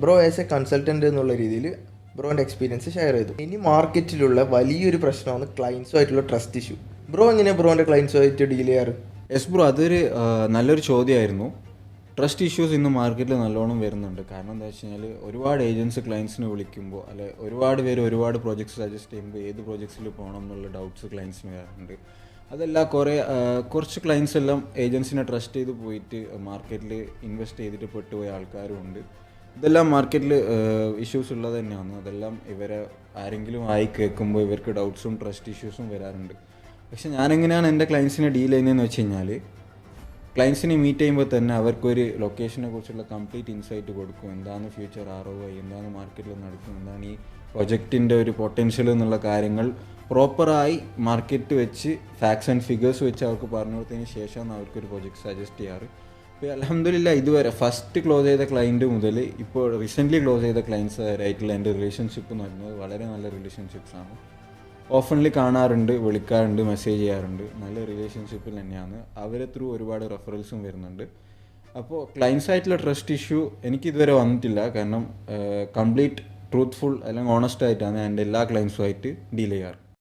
Bro as A consultant എന്നുള്ള രീതിയിൽ ബ്രോൻ്റെ experience share ചെയ്തു. ഇനി മാർക്കറ്റിലുള്ള വലിയൊരു പ്രശ്നമാണ് ക്ലയൻസുമായിട്ടുള്ള ട്രസ്റ്റ് ഇഷ്യൂ. ബ്രോ എങ്ങനെയാണ് ബ്രോൻ്റെ ക്ലയൻസുമായിട്ട് ഡീൽ ചെയ്യാറ്? യെസ് ബ്രോ, അതൊരു നല്ലൊരു ചോദ്യമായിരുന്നു. ട്രസ്റ്റ് ഇഷ്യൂസ് ഇന്ന് മാർക്കറ്റിൽ നല്ലോണം വരുന്നുണ്ട്. കാരണം എന്താ വെച്ച് കഴിഞ്ഞാൽ ഒരുപാട് ഏജൻസ് ക്ലയൻസിനെ വിളിക്കുമ്പോൾ അല്ലെ ഒരുപാട് പേര് ഒരുപാട് പ്രോജക്ട്സ് സജസ്റ്റ് ചെയ്യുമ്പോൾ ഏത് പ്രോജക്ട്സിൽ പോകണം എന്നുള്ള ഡൗട്ട്സ് ക്ലയൻസിന് വരാറുണ്ട്. അതല്ല കുറച്ച് ക്ലയൻസ് എല്ലാം ഏജൻസിനെ ട്രസ്റ്റ് ചെയ്ത് പോയിട്ട് മാർക്കറ്റിൽ ഇൻവെസ്റ്റ് ചെയ്തിട്ട് പെട്ടുപോയ ആൾക്കാരും ഉണ്ട്. ഇതെല്ലാം മാർക്കറ്റിൽ ഇഷ്യൂസ് ഉള്ളത് തന്നെയാണ്. അതെല്ലാം ഇവരെ ആരെങ്കിലും ആയി കേൾക്കുമ്പോൾ ഇവർക്ക് ഡൗട്ട്സും ട്രസ്റ്റ് ഇഷ്യൂസും വരാറുണ്ട്. പക്ഷെ ഞാനെങ്ങനെയാണ് എൻ്റെ ക്ലയൻസിനെ ഡീൽ ചെയ്യുന്നതെന്ന് വെച്ച് കഴിഞ്ഞാൽ ക്ലയൻസിനെ മീറ്റ് ചെയ്യുമ്പോൾ തന്നെ അവർക്കൊരു ലൊക്കേഷനെ കുറിച്ചുള്ള കംപ്ലീറ്റ് ഇൻസൈറ്റ് കൊടുക്കും. എന്താണ് ഫ്യൂച്ചർ ROI, എന്താണ് മാർക്കറ്റിൽ നടക്കുന്നത്, എന്താണ് ഈ പ്രൊജക്റ്റിൻ്റെ ഒരു പൊട്ടൻഷ്യൽ എന്നുള്ള കാര്യങ്ങൾ പ്രോപ്പറായി മാർക്കറ്റ് വെച്ച് ഫാക്ട്സ് ആൻഡ് ഫിഗേഴ്സ് വെച്ച് അവർക്ക് പറഞ്ഞു കൊടുത്തതിന് ശേഷമാണ് അവർക്കൊരു പ്രൊജക്റ്റ് സജസ്റ്റ് ചെയ്യാറ്. ഇപ്പോൾ അൽഹംദുലില്ലാ ഇതുവരെ ഫസ്റ്റ് ക്ലോസ് ചെയ്ത ക്ലയൻറ്റ് മുതൽ ഇപ്പോൾ റീസെൻ്റ്ലി ക്ലോസ് ചെയ്ത ക്ലയൻസ് ആയിട്ടുള്ള എൻ്റെ റിലേഷൻഷിപ്പ് എന്ന് പറയുന്നത് വളരെ നല്ല റിലേഷൻഷിപ്സാണ്. ഓഫൺലി കാണാറുണ്ട്, വിളിക്കാറുണ്ട്, മെസ്സേജ് ചെയ്യാറുണ്ട്. നല്ല റിലേഷൻഷിപ്പിൽ തന്നെയാണ്. അവരെ ത്രൂ ഒരുപാട് റെഫറൽസും വരുന്നുണ്ട്. അപ്പോൾ ക്ലയൻസായിട്ടുള്ള ട്രസ്റ്റ് ഇഷ്യൂ എനിക്കിതുവരെ വന്നിട്ടില്ല. കാരണം കംപ്ലീറ്റ് ട്രൂത്ത്ഫുൾ അല്ലെങ്കിൽ ഓണസ്റ്റ് ആയിട്ടാണ് എൻ്റെ എല്ലാ ക്ലയൻസുമായിട്ട് ഡീൽ ചെയ്യാറ്.